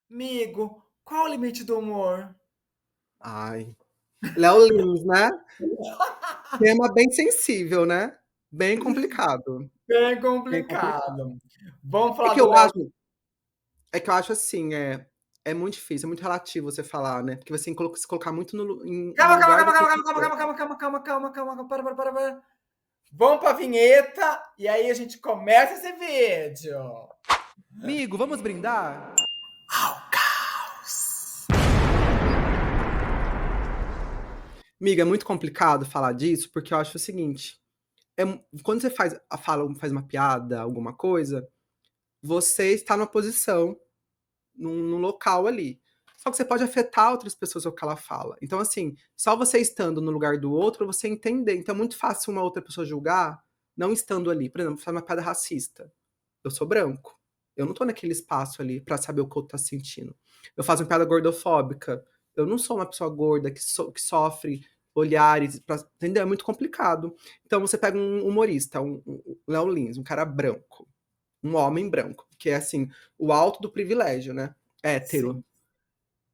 Amigo, qual o limite do humor? Ai, Léo Lins, né? Tema bem sensível, né? Bem complicado, Bem bem complicado. complicado. Vamos É falar que do eu Léo. acho é que eu acho assim, é muito difícil, é muito relativo você falar, né, porque você tem que se colocar muito no Calma, calma, lugar calma, dessa calma, calma, pessoa. calma, calma, calma, calma, calma, calma, calma, para. Vamos pra vinheta e aí a gente começa esse vídeo. Amigo, vamos brindar? Au, caos. Amiga, é muito complicado falar disso, porque eu acho o seguinte, quando você faz uma piada, alguma coisa, você está numa posição, num local ali. Só que você pode afetar outras pessoas com o que ela fala. Então, assim, só você estando no lugar do outro, você entender. Então é muito fácil uma outra pessoa julgar, não estando ali. Por exemplo, fazer uma piada racista. Eu sou branco. Eu não tô naquele espaço ali pra saber o que o outro tá sentindo. Eu faço uma piada gordofóbica. Eu não sou uma pessoa gorda que sofre olhares, entendeu? É muito complicado. Então você pega um humorista, um Léo Lins, um cara branco, um homem branco, que é assim, o alto do privilégio, né? Sim. Hétero.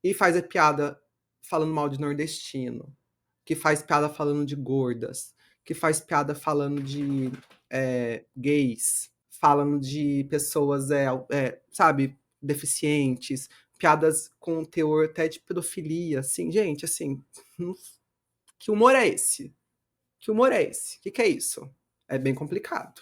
E faz a piada falando mal de nordestino, que faz piada falando de gordas, que faz piada falando de gays, falando de pessoas, sabe, deficientes, piadas com teor até de pedofilia, assim, gente, assim, que humor é esse? Que humor é esse? O que é isso? É bem complicado.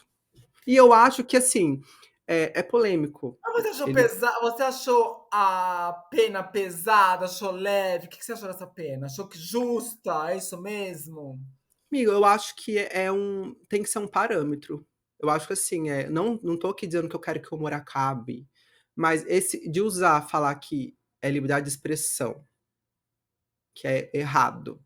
E eu acho que, assim, é polêmico. Mas você achou Ele, pesado? Você achou a pena pesada? Achou leve? O que você achou dessa pena? Achou que justa? É isso mesmo? amigo, eu acho que tem que ser um parâmetro. Eu acho que assim, não tô aqui dizendo que eu quero que o humor acabe, mas esse de falar que é liberdade de expressão, que é errado.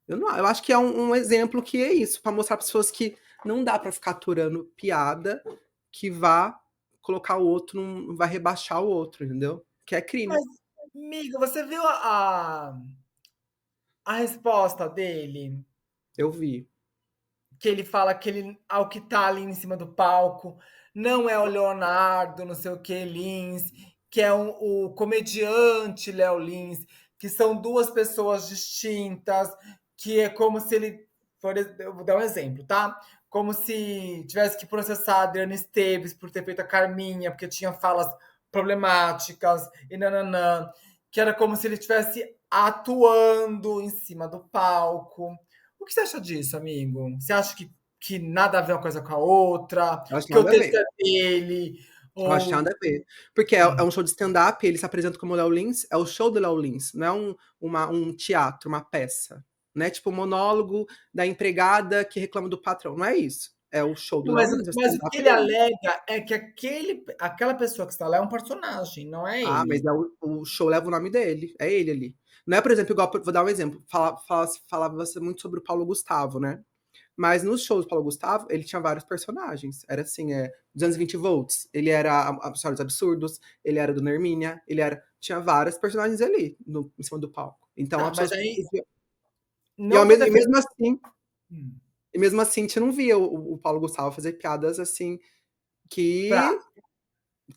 Eu acho que é um exemplo que é isso, para mostrar para pessoas que não dá para ficar aturando piada que vá colocar o outro, vai rebaixar o outro, entendeu? Que é Mas, crime. amigo, você viu a resposta dele? Eu vi. Que ele fala que ele, ao que tá ali em cima do palco, não é o Leonardo, não sei o que, Lins, que é o comediante Léo Lins, que são duas pessoas distintas, que é como se ele. Eu vou dar um exemplo, tá? Como se tivesse que processar a Adriana Esteves por ter feito a Carminha, porque tinha falas problemáticas e nananã. Que era como se ele estivesse atuando em cima do palco. O que você acha disso, amigo? Você acha que nada a ver uma coisa com a outra? Eu acho Que o nada a texto ver. é dele? Eu acho que Ou. nada a ver. Porque é um show de stand-up, ele se apresenta como Léo Lins, é o show do Léo Lins, não é um teatro, uma peça. Não é tipo o monólogo da empregada que reclama do patrão. Não é isso. É o show do Não, mas, Léo Lins, é o mas o que stand-up ele dele. alega é que aquela pessoa que está lá é um personagem, não é Ah, mas ele. o show leva o nome dele. É ele ali. Não é, por exemplo, igual. Vou dar um exemplo. Falava-se muito sobre o Paulo Gustavo, né? Mas nos shows do Paulo Gustavo, ele tinha vários personagens. Era assim, 220 volts. Ele era a Senhora dos Absurdos, ele era do Hermínia, ele era. Tinha vários personagens ali em cima do palco. Então, Tá, as mas pessoas. aí E, não tô e defendendo. mesmo assim, Hum. e mesmo assim, a gente não via o Paulo Gustavo fazer piadas assim Pra, que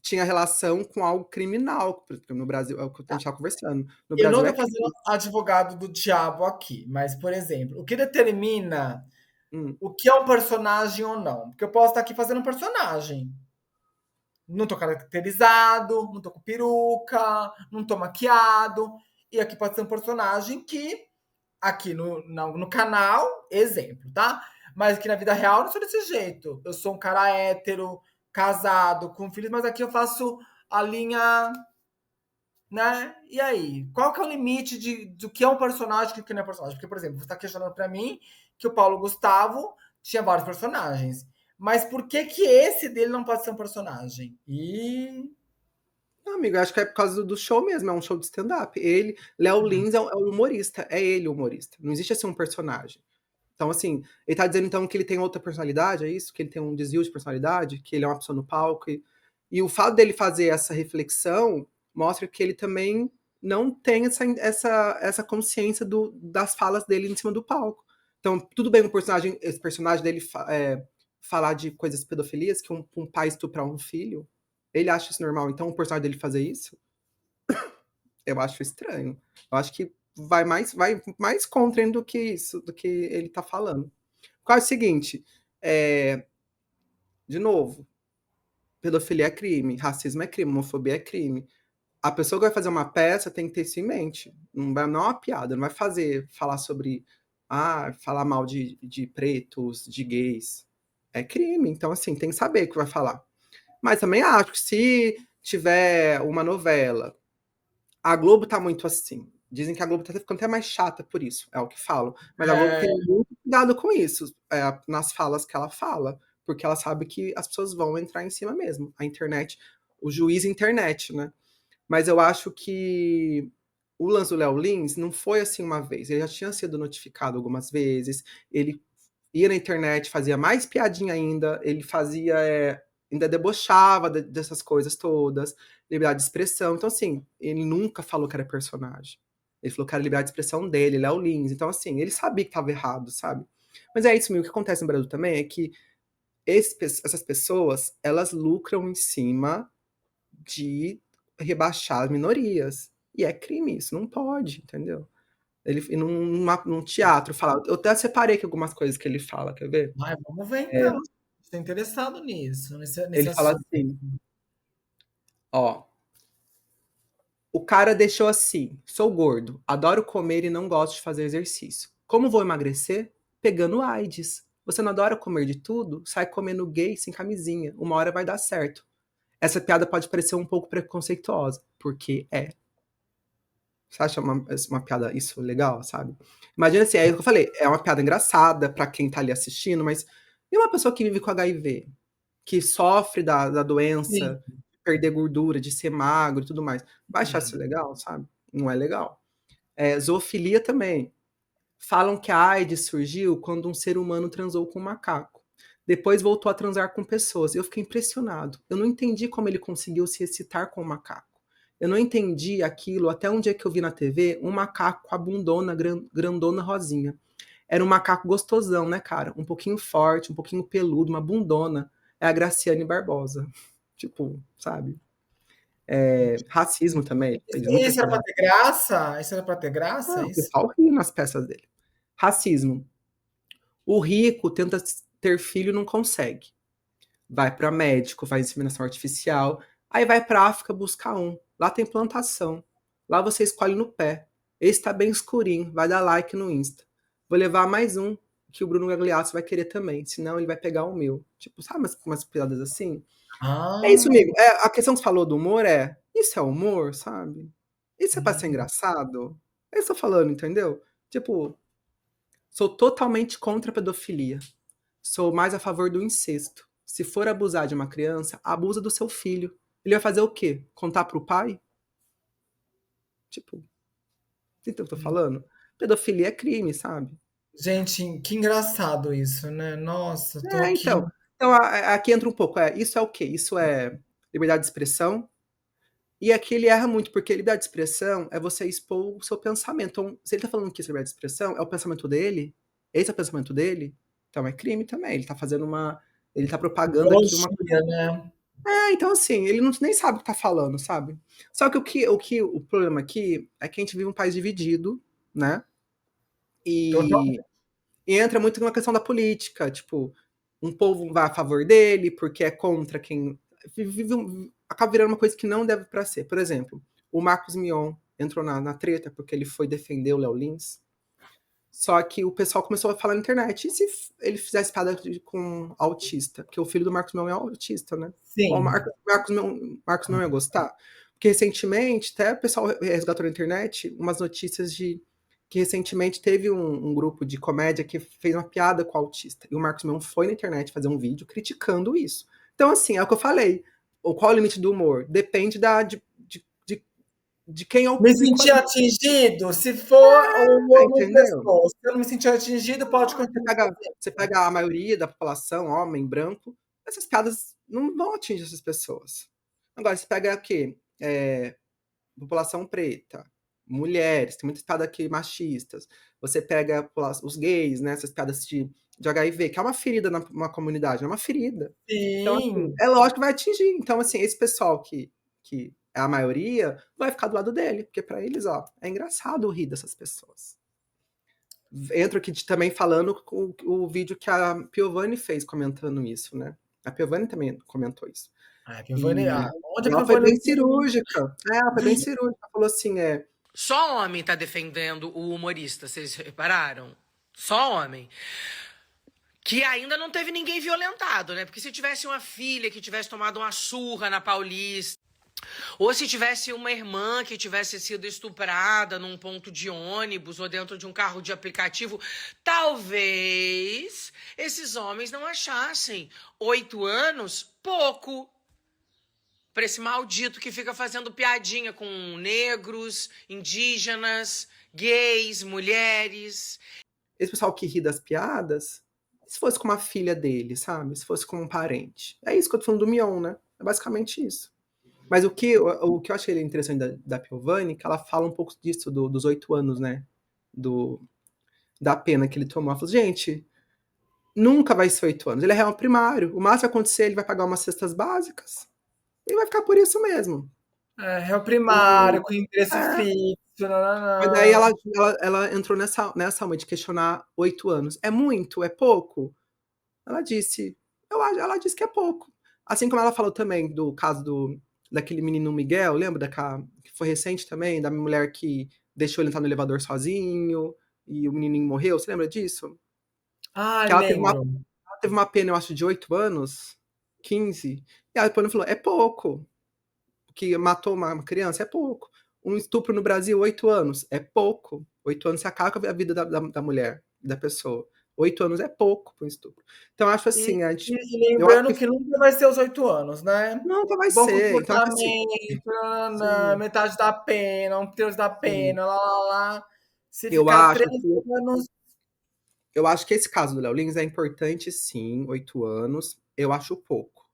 tinha relação com algo criminal. Porque no Brasil, é o que a gente estava conversando. No eu não Brasil é estou fazendo crime. advogado do diabo aqui, mas, por exemplo, o que determina Hum. o que é um personagem ou não? Porque eu posso estar aqui fazendo um personagem. Não tô caracterizado, não tô com peruca, não tô maquiado. E aqui pode ser um personagem que, aqui no canal, exemplo, tá? Mas aqui na vida real eu não sou desse jeito. Eu sou um cara hétero, casado, com filhos, mas aqui eu faço a linha, né? E aí? Qual que é o limite do que é um personagem e o que não é personagem? Porque, por exemplo, você está questionando para mim que o Paulo Gustavo tinha vários personagens. Mas por que que esse dele não pode ser um personagem? E Não, amigo, eu acho que é por causa do show mesmo, é um show de stand-up. Léo Lins é um humorista, é ele o humorista. Não existe assim um personagem. Então, assim, ele tá dizendo então que ele tem outra personalidade, é isso? Que ele tem um desvio de personalidade, que ele é uma pessoa no palco. E o fato dele fazer essa reflexão mostra que ele também não tem essa consciência das falas dele em cima do palco. Então, tudo bem esse personagem dele falar de coisas pedofilias, que um pai estuprar um filho. Ele acha isso normal, então o personagem dele fazer isso? Eu acho estranho. Eu acho que vai mais contra ele do que isso, do que ele tá falando. Qual é o seguinte, de novo, pedofilia é crime, racismo é crime, homofobia é crime. A pessoa que vai fazer uma peça tem que ter isso em mente. Não é uma piada, não vai falar sobre, falar mal de pretos, de gays. É crime, então assim, tem que saber o que vai falar. Mas também acho que se tiver uma novela, a Globo tá muito assim. Dizem que a Globo tá ficando até mais chata por isso, é o que falam. Mas a Globo tem É, muito cuidado com isso, nas falas que ela fala, porque ela sabe que as pessoas vão entrar em cima mesmo. A internet, o juiz internet, né? Mas eu acho que o lance do Léo Lins não foi assim uma vez. Ele já tinha sido notificado algumas vezes. Ele ia na internet, fazia mais piadinha ainda. Ele fazia, ainda debochava dessas coisas todas, liberdade de expressão. Então, assim, ele nunca falou que era personagem. Ele falou que era liberdade de expressão dele, Léo Lins. Então, assim, ele sabia que estava errado, sabe? Mas é isso mesmo. O que acontece no Brasil também é que essas pessoas, elas lucram em cima de rebaixar as minorias. E é crime isso, não pode, entendeu? Ele num teatro fala. Eu até separei aqui algumas coisas que ele fala, quer ver? ai, vamos ver É, então. Estou interessado nisso, nesse ele fala assunto. assim: ó, o cara deixou assim: sou gordo, adoro comer e não gosto de fazer exercício. Como vou emagrecer? Pegando AIDS. Você não adora comer de tudo? Sai comendo gay sem camisinha. Uma hora vai dar certo. Essa piada pode parecer um pouco preconceituosa, porque é. Você acha uma piada isso legal, sabe? Imagina assim, é o que eu falei, é uma piada engraçada pra quem tá ali assistindo, mas e uma pessoa que vive com HIV, que sofre da Sim, doença, de perder gordura, de ser magro e tudo mais, vai achar isso sim. legal, sabe? Não é legal. Zoofilia também. Falam que a AIDS surgiu quando um ser humano transou com um macaco. Depois voltou a transar com pessoas. Eu fiquei impressionado. Eu não entendi como ele conseguiu se excitar com o macaco. Eu não entendi aquilo até um dia que eu vi na TV um macaco com a bundona grandona rosinha. Era um macaco gostosão, né, cara? Um pouquinho forte, um pouquinho peludo, uma bundona. É a Graciane Barbosa. Tipo, sabe? Racismo também. Ele fez muita Isso era para piada. ter graça? Isso era para ter graça? Ah, o Isso? pessoal ri nas peças dele. Racismo. O rico tenta ter filho e não consegue. Vai para médico, faz inseminação artificial, aí vai para África buscar um. Lá tem plantação. Lá você escolhe no pé. Esse tá bem escurinho, vai dar like no Insta. Vou levar mais um que o Bruno Gagliasso vai querer também, senão ele vai pegar o meu. Tipo, sabe umas piadas assim? É isso, Ah, amigo. A questão que você falou do humor isso é humor, sabe? Isso é pra ser hum. engraçado? É isso que eu tô falando, entendeu? Tipo, sou totalmente contra a pedofilia. Sou mais a favor do incesto. Se for abusar de uma criança, abusa do seu filho. Ele vai fazer o quê? Contar pro pai? Tipo, entendeu o que eu tô falando? Pedofilia é crime, sabe? Gente, que engraçado isso, né? Nossa, tô aqui. Então. Então, aqui entra um pouco. Isso é o quê? Isso é liberdade de expressão. E aqui ele erra muito, porque liberdade de expressão é você expor o seu pensamento. Então, se ele tá falando que isso é liberdade de expressão, é o pensamento dele, esse é o pensamento dele, então é crime também. Ele tá fazendo uma. Ele tá propagando aqui uma. Apologia, né? Então assim, ele não, nem sabe o que tá falando, sabe? Só que o problema aqui é que a gente vive um país dividido, né? E, Totalmente. e entra muito na questão da política, tipo, um povo vai a favor dele porque é contra quem acaba virando uma coisa que não deve para ser. Por exemplo, o Marcos Mion entrou na treta porque ele foi defender o Léo Lins. Só que o pessoal começou a falar na internet. E se ele fizesse piada com autista? Porque o filho do Marcos Mion é autista, né? O Sim. Marcos Mion ia gostar? Porque recentemente, até o pessoal resgatou na internet umas notícias de que recentemente teve um grupo de comédia que fez uma piada com o autista. E o Marcos Mion foi na internet fazer um vídeo criticando isso. Então, assim, é o que eu falei. Qual é o limite do humor? Depende de quem é o Me público senti ali. atingido? Se for uma Entendeu? pessoa, se eu não me sentir atingido, pode Você continuar pega, fazendo. você pega a maioria da população, homem, branco, essas piadas não vão atingir essas pessoas. Agora, você pega o quê? População preta, mulheres, tem muitas piadas aqui machistas. Você pega os gays, né? Essas piadas de HIV, que é uma ferida numa comunidade, é uma ferida. Então, assim, Sim. é lógico que vai atingir. Então, assim, esse pessoal que é a maioria, vai ficar do lado dele, porque pra eles, ó, é engraçado rir dessas pessoas. Entro aqui também falando com o vídeo que a Piovani fez comentando isso, né? A Piovani também comentou isso. A E Piovani, onde a ela foi Piovani bem cirúrgica. Ela foi bem cirúrgica. Falou assim, Só homem tá defendendo o humorista, vocês repararam? Só homem. Que ainda não teve ninguém violentado, né? Porque se tivesse uma filha que tivesse tomado uma surra na Paulista, ou se tivesse uma irmã que tivesse sido estuprada num ponto de ônibus ou dentro de um carro de aplicativo, talvez esses homens não achassem 8 anos pouco para esse maldito que fica fazendo piadinha com negros, indígenas, gays, mulheres. esse pessoal que ri das piadas, se fosse com uma filha dele, sabe? Se fosse com um parente. É isso que eu tô falando do Mion, né? É basicamente isso. Mas o que eu achei interessante da Piovani, que ela fala um pouco disso, dos 8 anos, né? Da pena que ele tomou. Ela falou, gente, nunca vai ser 8 anos. Ele é réu primário. O máximo que vai acontecer, ele vai pagar umas cestas básicas. E vai ficar por isso mesmo. réu primário, com endereço fixo, Mas daí ela entrou nessa uma de questionar 8 anos. É muito? É pouco? Ela disse, ela disse que é pouco. Assim como ela falou também do caso daquele menino Miguel, lembra que foi recente também, da mulher que deixou ele entrar no elevador sozinho e o menininho morreu, você lembra disso? Ah, Que lembro. ela teve uma pena, eu acho, de 8 anos, 15, e ela depois falou, é pouco, que matou uma criança, é pouco. Um estupro no Brasil, 8 anos, é pouco. 8 anos você acaba com a vida da mulher, da pessoa. 8 anos é pouco para um estupro. Então, eu acho assim, E eu acho lembrando que nunca vai ser os 8 anos, né? nunca vai Bom ser. Então, acho assim, comportamento, nananã, sim, metade da pena, um terço da sim. pena, lá. Se Eu ficar acho 3 que anos. eu acho que esse caso do Léo Lins é importante, sim, 8 anos. Eu acho pouco.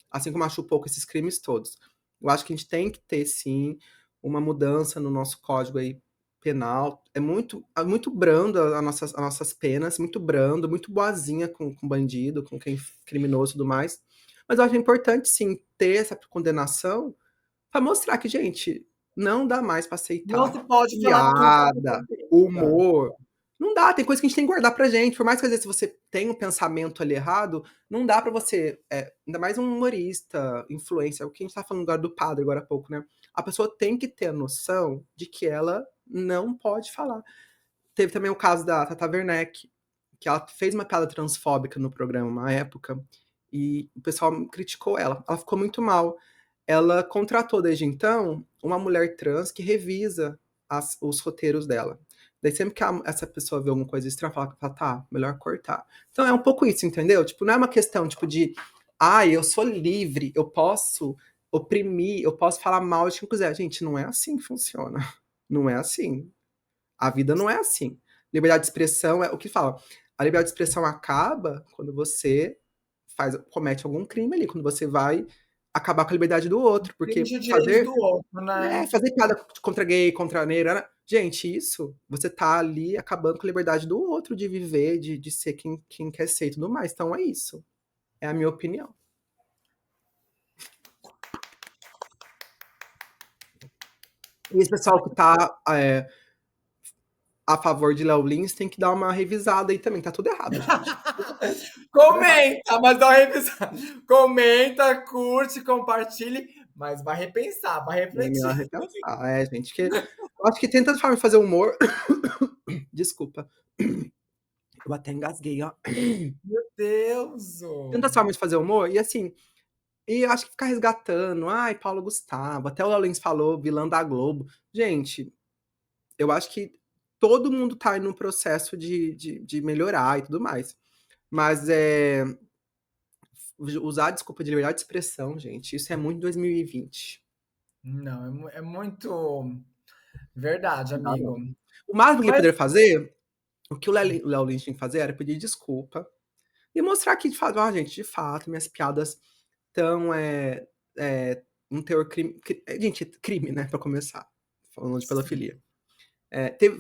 Assim como acho pouco esses crimes todos. Eu acho que a gente tem que ter, sim, uma mudança no nosso código aí penal. É muito brando as nossas penas, muito brando, muito boazinha com bandido, com quem criminoso e tudo mais. Mas eu acho importante, sim, ter essa condenação para mostrar que, gente, não dá mais para Não aceitar se pode falar tudo na piada, cabeça. humor. Não dá, tem coisa que a gente tem que guardar pra gente. Por mais que às vezes você tenha um pensamento ali errado, não dá pra você, ainda mais um humorista, influencer, o que a gente tá falando agora do padre agora há pouco, né? A pessoa tem que ter a noção de que ela não pode falar. Teve também o caso da Tata Werneck, que ela fez uma piada transfóbica no programa uma época, e o pessoal criticou ela. Ela ficou muito mal. Ela contratou desde então uma mulher trans que revisa os roteiros dela. Daí sempre que essa pessoa vê alguma coisa estranha, fala, tá, melhor cortar. Então é um pouco isso, entendeu? Tipo, não é uma questão tipo de, eu sou livre, eu posso oprimir, eu posso falar mal de quem quiser. Gente, não é assim que funciona. Não é assim. A vida não é assim. Liberdade de expressão é o que fala. A liberdade de expressão acaba quando você comete algum crime ali, quando você vai acabar com a liberdade do outro, porque Limite o direito do outro, né? fazer piada contra gay, contra negra, gente, isso, você tá ali acabando com a liberdade do outro de viver, de ser quem quer ser e tudo mais. Então é isso. É a minha opinião. E esse pessoal que tá a favor de Léo Lins tem que dar uma revisada aí também. Tá tudo errado, gente. Tudo errado. Comenta, mas dá uma revisão. Comenta, curte, compartilhe, mas vai repensar, vai É melhor refletir. repensar. Gente, que eu acho que tem tanta forma de fazer humor. Desculpa. Eu até engasguei, ó. Meu Deus! Tantas formas de fazer humor, e assim, e eu acho que ficar resgatando, Paulo Gustavo, até o Léo Lins falou, vilã da Globo. Gente, eu acho que todo mundo tá aí num processo de melhorar e tudo mais. Mas usar a desculpa de liberdade de expressão, gente, isso é muito 2020. Não, é muito verdade, Não dá, amigo. não. O máximo que ele Mas poderia fazer, o que o Léo Lins tinha que fazer era pedir desculpa e mostrar que, de fato, gente, de fato, minhas piadas estão um teor crime. Gente, crime, né, pra começar. Falando de pedofilia.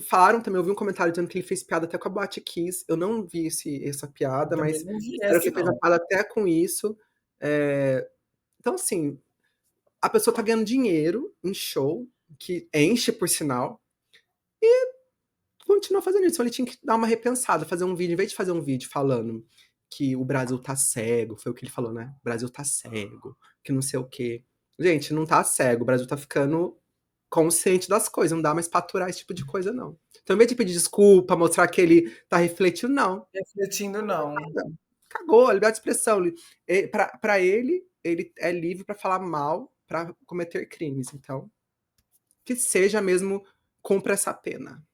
Falaram também, eu vi um comentário dizendo que ele fez piada até com a Boate Kiss. Eu não vi essa eu piada, também mas não vi disseram que esse, ele fez uma não. piada até com isso. Então, assim, a pessoa tá ganhando dinheiro em show, que enche por sinal, continua fazendo isso. Então ele tinha que dar uma repensada, fazer um vídeo, em vez de fazer um vídeo falando que o Brasil tá cego, foi o que ele falou, né? O Brasil tá cego, que não sei o quê. Gente, não tá cego, o Brasil tá ficando consciente das coisas, não dá mais pra aturar esse tipo de coisa, não. Então, em vez de pedir desculpa, mostrar que ele tá refletindo, não. Refletindo, não. Cagou, a liberdade de expressão. Pra ele, ele é livre pra falar mal, pra cometer crimes. Então, que seja mesmo, cumpra essa pena.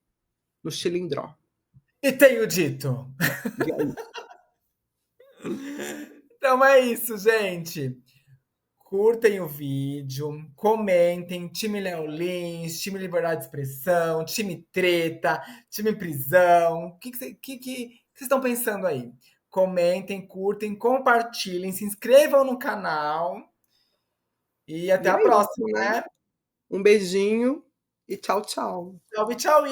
No Chilindró. E tenho dito. E aí? Então é isso, gente. Curtem o vídeo, comentem, time Léo Lins, time Liberdade de Expressão, time Treta, time Prisão. O que vocês estão pensando aí? Comentem, curtem, compartilhem, se inscrevam no canal e até E a é isso, próxima, né? né? Um beijinho e tchau, tchau. Tchau, tchau!